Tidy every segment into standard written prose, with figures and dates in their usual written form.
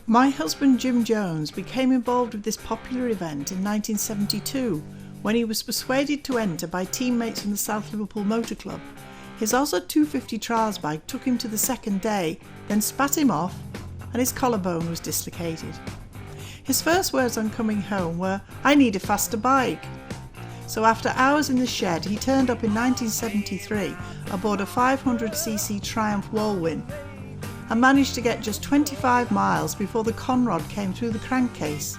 My husband Jim Jones became involved with this popular event in 1972 when he was persuaded to enter by teammates from the South Liverpool Motor Club. His Ozza 250 trials bike took him to the second day, then spat him off and his collarbone was dislocated. His first words on coming home were, "I need a faster bike." So after hours in the shed, he turned up in 1973 aboard a 500cc Triumph Whirlwind and managed to get just 25 miles before the conrod came through the crankcase.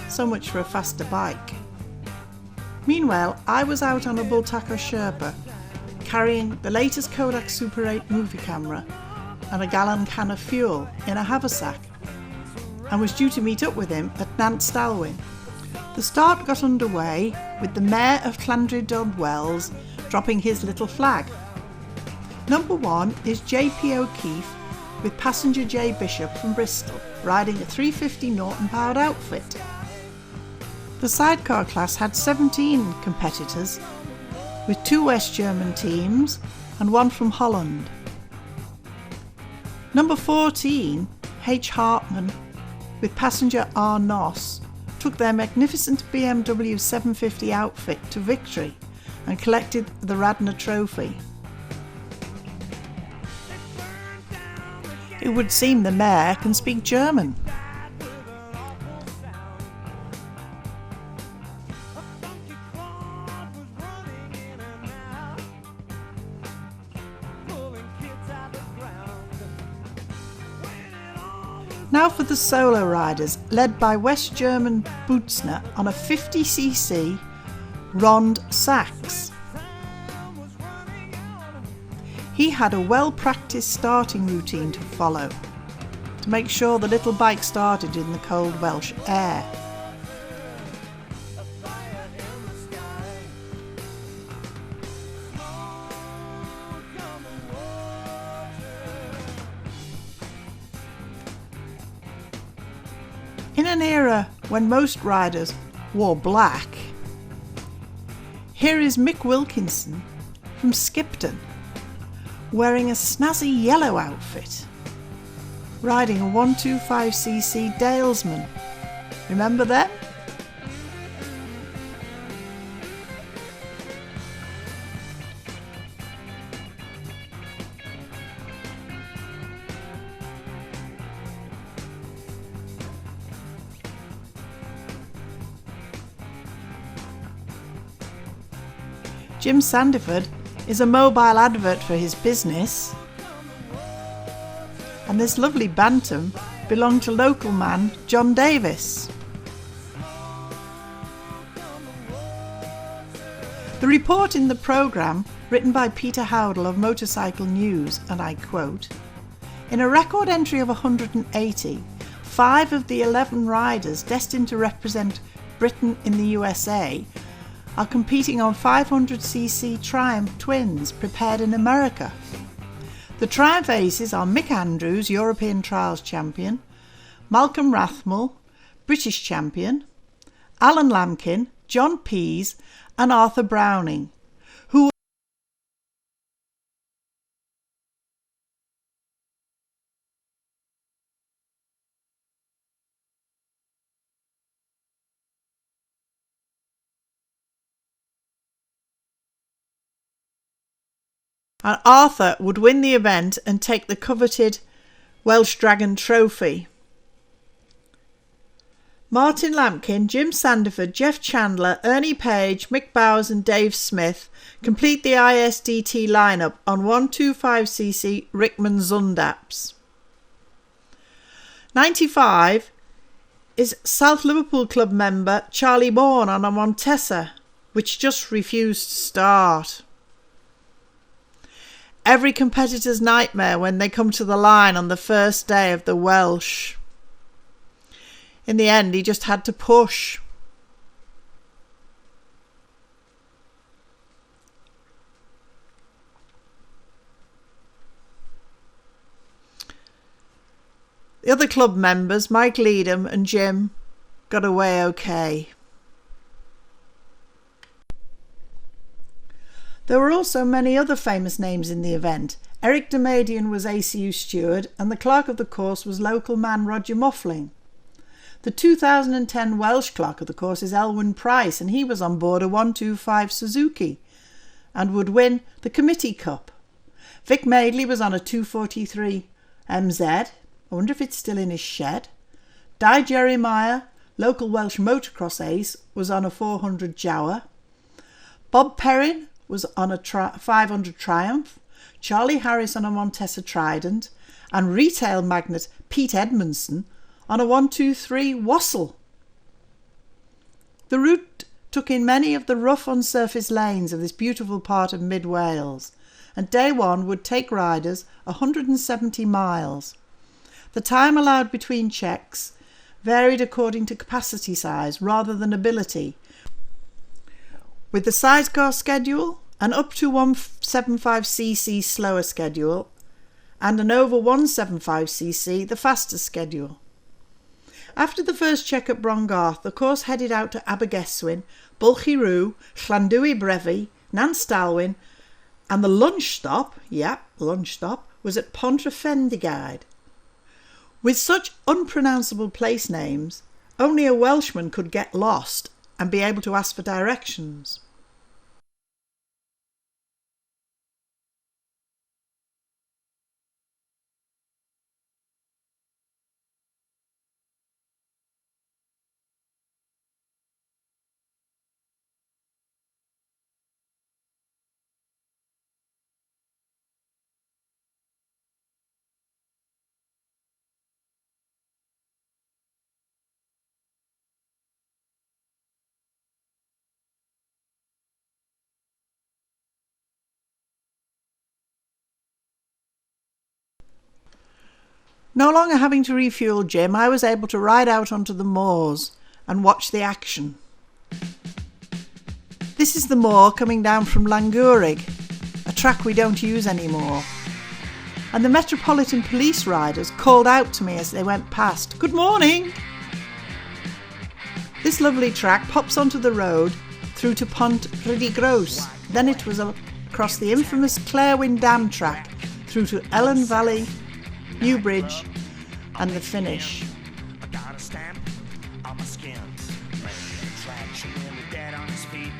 So much for a faster bike. Meanwhile, I was out on a Bultaco Sherpa, carrying the latest Kodak Super 8 movie camera and a gallon can of fuel in a haversack, and was due to meet up with him at Nant Stalwyn. The start got underway with the Mayor of Llandrindod Wells dropping his little flag. Number 1 is JP O'Keefe with passenger J Bishop from Bristol, riding a 350 Norton powered outfit. The sidecar class had 17 competitors, with 2 West German teams and 1 from Holland. Number 14, H. Hartman, with passenger R. Noss, took their magnificent BMW 750 outfit to victory and collected the Radnor Trophy. It would seem the mayor can speak German. Now for the solo riders, led by West German Bootsner on a 50cc Rond Sax. He had a well-practiced starting routine to follow to make sure the little bike started in the cold Welsh air. In an era when most riders wore black, here is Mick Wilkinson from Skipton, wearing a snazzy yellow outfit, riding a 125cc Dalesman. Remember them? Jim Sandiford is a mobile advert for his business, and this lovely Bantam belonged to local man John Davis. The report in the programme, written by Peter Howdle of Motorcycle News, and I quote, "In a record entry of 180, 5 of the 11 riders destined to represent Britain in the USA are competing on 500cc Triumph twins prepared in America. The Triumph aces are Mick Andrews, European Trials Champion, Malcolm Rathmell, British Champion, Alan Lamkin, John Pease and Arthur Browning, who and Arthur would win the event and take the coveted Welsh Dragon Trophy. Martin Lampkin, Jim Sandiford, Jeff Chandler, Ernie Page, Mick Bowers and Dave Smith complete the ISDT lineup on 125cc Rickman Zundaps. 95 is South Liverpool Club member Charlie Bourne on a Montesa, which just refused to start. Every competitor's nightmare when they come to the line on the first day of the Welsh. In the end, he just had to push. The other club members, Mike Leadham and Jim, got away okay. There were also many other famous names in the event. Eric Damadian was ACU steward and the clerk of the course was local man Roger Muffling. The 2010 Welsh clerk of the course is Elwyn Price, and he was on board a 125 Suzuki and would win the Committee Cup. Vic Madeley was on a 243 MZ. I wonder if it's still in his shed. Di Jeremiah, local Welsh motocross ace, was on a 400 Jawa. Bob Perrin was on a 500 Triumph. Charlie Harris on a Montesa Trident, and retail magnate Pete Edmondson on a 123 Wassel. The route took in many of the rough unsurfaced lanes of this beautiful part of mid-Wales, and day one would take riders 170 miles. The time allowed between checks varied according to capacity size rather than ability, with the sidecar schedule, an up to 175cc slower schedule, and an over 175cc the faster schedule. After the first check at Brongarth, the course headed out to Abergestwyn, Bulchiroo, Llandwy Brefi, Nant and the lunch stop was at Pontrefendigide. With such unpronounceable place names, only a Welshman could get lost and be able to ask for directions. No longer having to refuel Jim, I was able to ride out onto the moors and watch the action. This is the moor coming down from Llangwrig, a track we don't use anymore. And the Metropolitan Police riders called out to me as they went past, "Good morning!" This lovely track pops onto the road through to Pont Rhydigros. Then it was across the infamous Clairwyn Dam track through to Ellen Valley, Newbridge and the finish. I got a stamp on my skin. Track chewing the dead on his feet.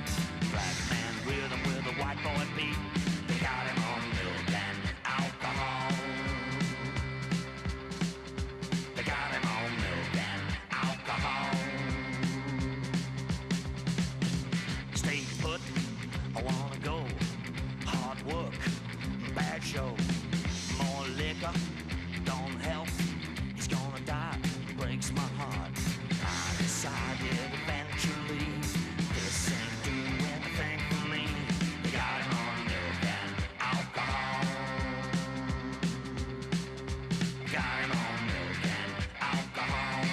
Black man with a white boy beat. They got him on milk and alcohol. They got him on milk and alcohol. Stay put, I wanna go. Hard work, bad show. More liquor don't help. He's gonna die, breaks my heart. I decided eventually this ain't doing anything for me. They got him on milk and alcohol. Got him on milk and alcohol.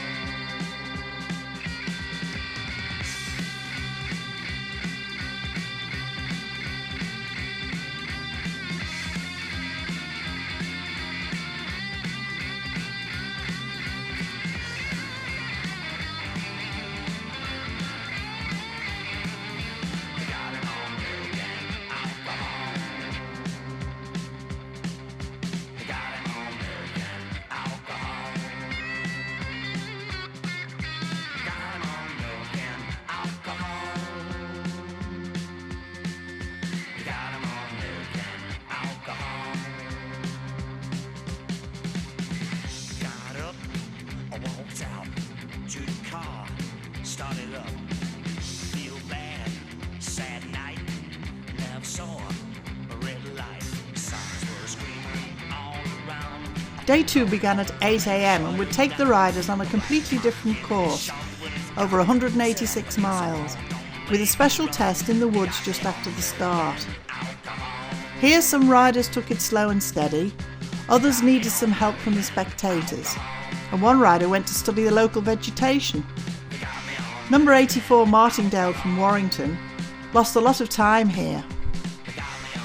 To the car, started up, feel bad, sad night, never saw a red light, signs were screaming all around. Day 2 began at 8 a.m. and would take the riders on a completely different course, over 186 miles, with a special test in the woods just after the start. Here some riders took it slow and steady, others needed some help from the spectators, and one rider went to study the local vegetation. Number 84 Martindale from Warrington lost a lot of time here.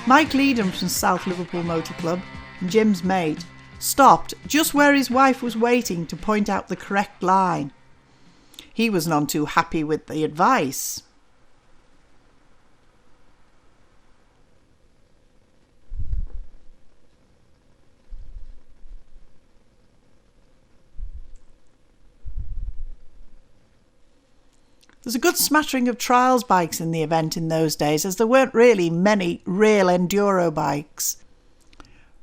Mike Leedham from South Liverpool Motor Club, and Jim's mate, stopped just where his wife was waiting to point out the correct line. He was none too happy with the advice. There's a good smattering of trials bikes in the event in those days, as there weren't really many real enduro bikes.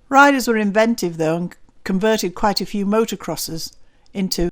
Riders were inventive though and converted quite a few motocrossers into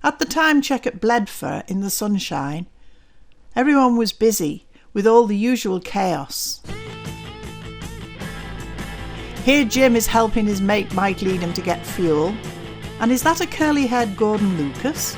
At the time check at Bledford in the sunshine, everyone was busy with all the usual chaos. Here Jim is helping his mate Mike lead him to get fuel. And is that a curly-haired Gordon Lucas?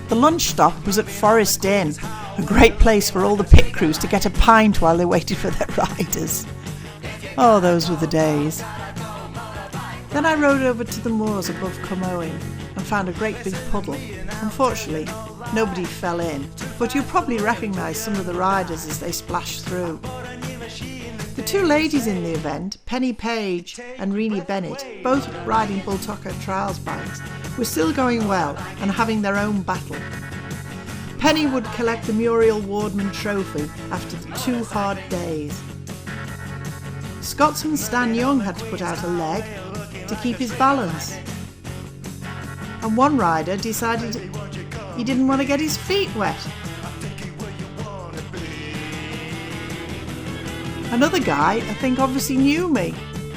The lunch stop was at Forest Inn, a great place for all the pit crews to get a pint while they waited for their riders. Oh, those were the days. Then I rode over to the moors above Cumowing and found a great big puddle. Unfortunately, nobody fell in, but you'll probably recognise some of the riders as they splashed through. The two ladies in the event, Penny Page and Renee Bennett, both riding Bultocker Trials bikes, were still going well and having their own battle. Penny would collect the Muriel Wardman Trophy after the 2 hard days. Scotsman Stan Young had to put out a leg to keep his balance. And one rider decided he didn't want to get his feet wet. Another guy, I think, obviously knew me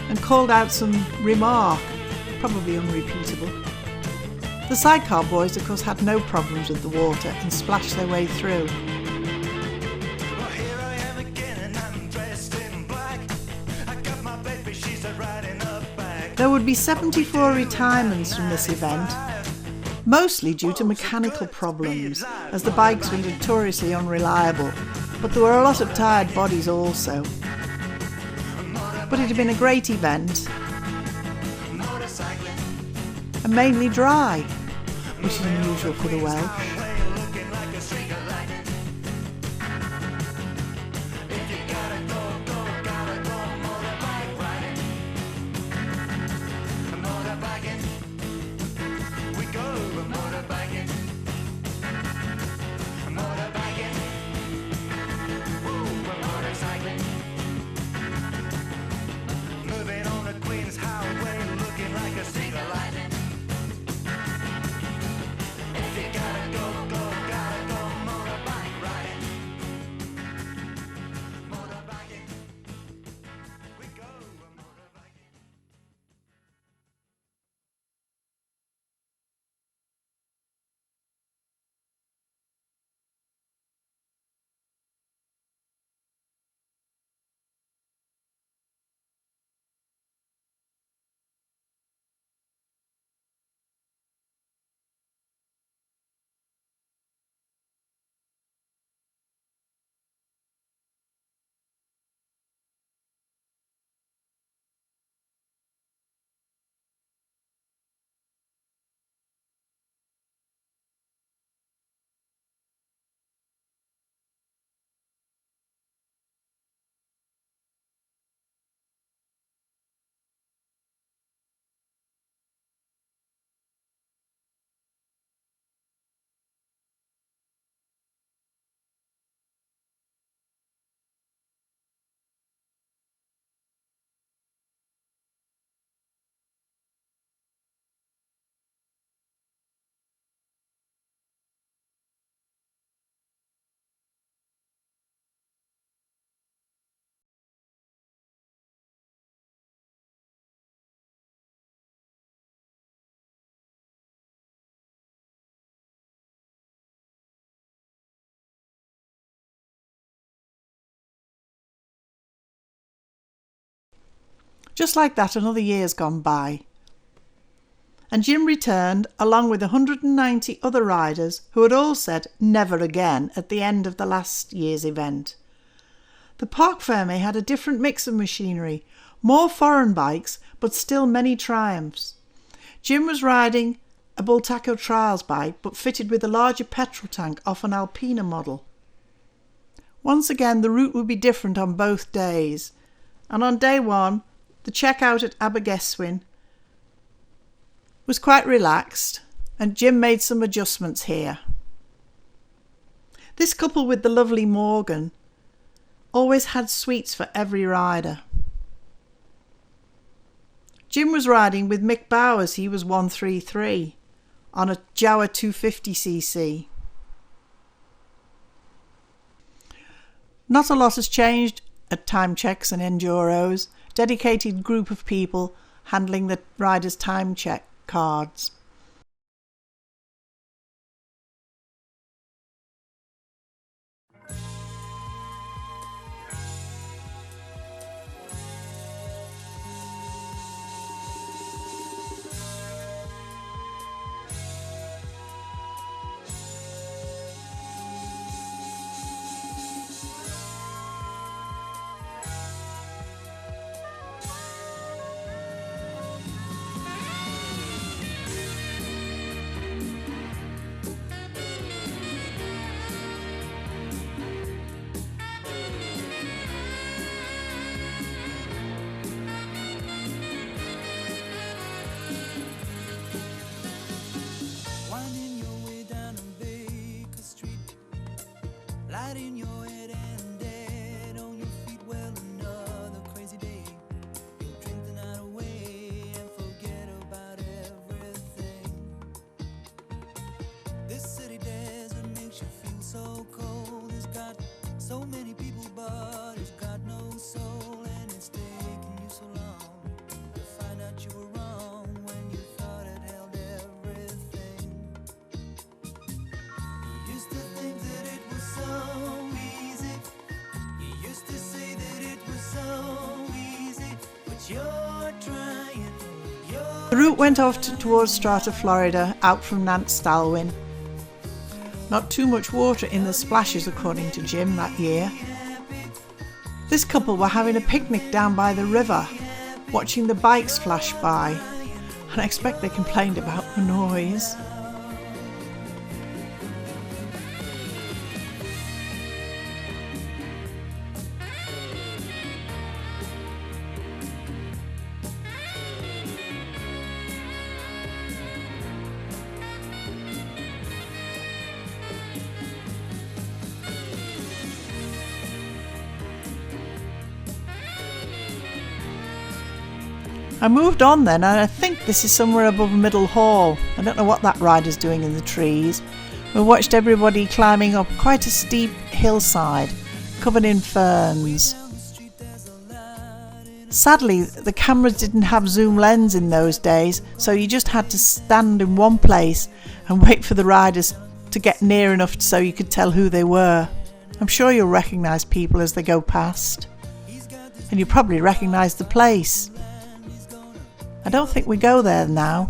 and called out some remark, probably unrepeatable. The sidecar boys, of course, had no problems with the water and splashed their way through. There would be 74 retirements from this event, mostly due to mechanical problems, as the bikes were notoriously unreliable, but there were a lot of tired bodies also. But it had been a great event, and mainly dry, which is unusual for the Welsh. Just like that, another year's gone by. And Jim returned along with 190 other riders who had all said never again at the end of the last year's event. The Parc Fermé had a different mix of machinery, more foreign bikes, but still many triumphs. Jim was riding a Bultaco Trials bike, but fitted with a larger petrol tank off an Alpina model. Once again, the route would be different on both days, and on day one, the checkout at Abergeskwyn was quite relaxed, and Jim made some adjustments here. This couple with the lovely Morgan always had sweets for every rider. Jim was riding with Mick Bowers, he was 133, on a Jawa 250cc. Not a lot has changed at time checks and enduros. Dedicated group of people handling the riders' time check cards. Winding your way down on Baker Street, light in your head and dead on your feet. Well, another crazy day. You'll drink the night away and forget about everything. This city desert makes you feel so cold. It's got so many people, but it's got no soul, and it's taken you so long to find out you were wrong when you thought it held everything. You used to think that it was so easy. You used to say that it was so easy, but you're trying. The route went off towards Strata, Florida, out from Nance Stalwyn. Not too much water in the splashes, according to Jim, that year. This couple were having a picnic down by the river, watching the bikes flash by, and I expect they complained about the noise. I moved on then, and I think this is somewhere above Middle Hall. I don't know what that rider's doing in the trees. We watched everybody climbing up quite a steep hillside, covered in ferns. Sadly, the cameras didn't have zoom lens in those days, so you just had to stand in one place and wait for the riders to get near enough so you could tell who they were. I'm sure you'll recognise people as they go past. And you probably recognise the place. I don't think we go there now.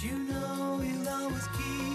You know he'll always keep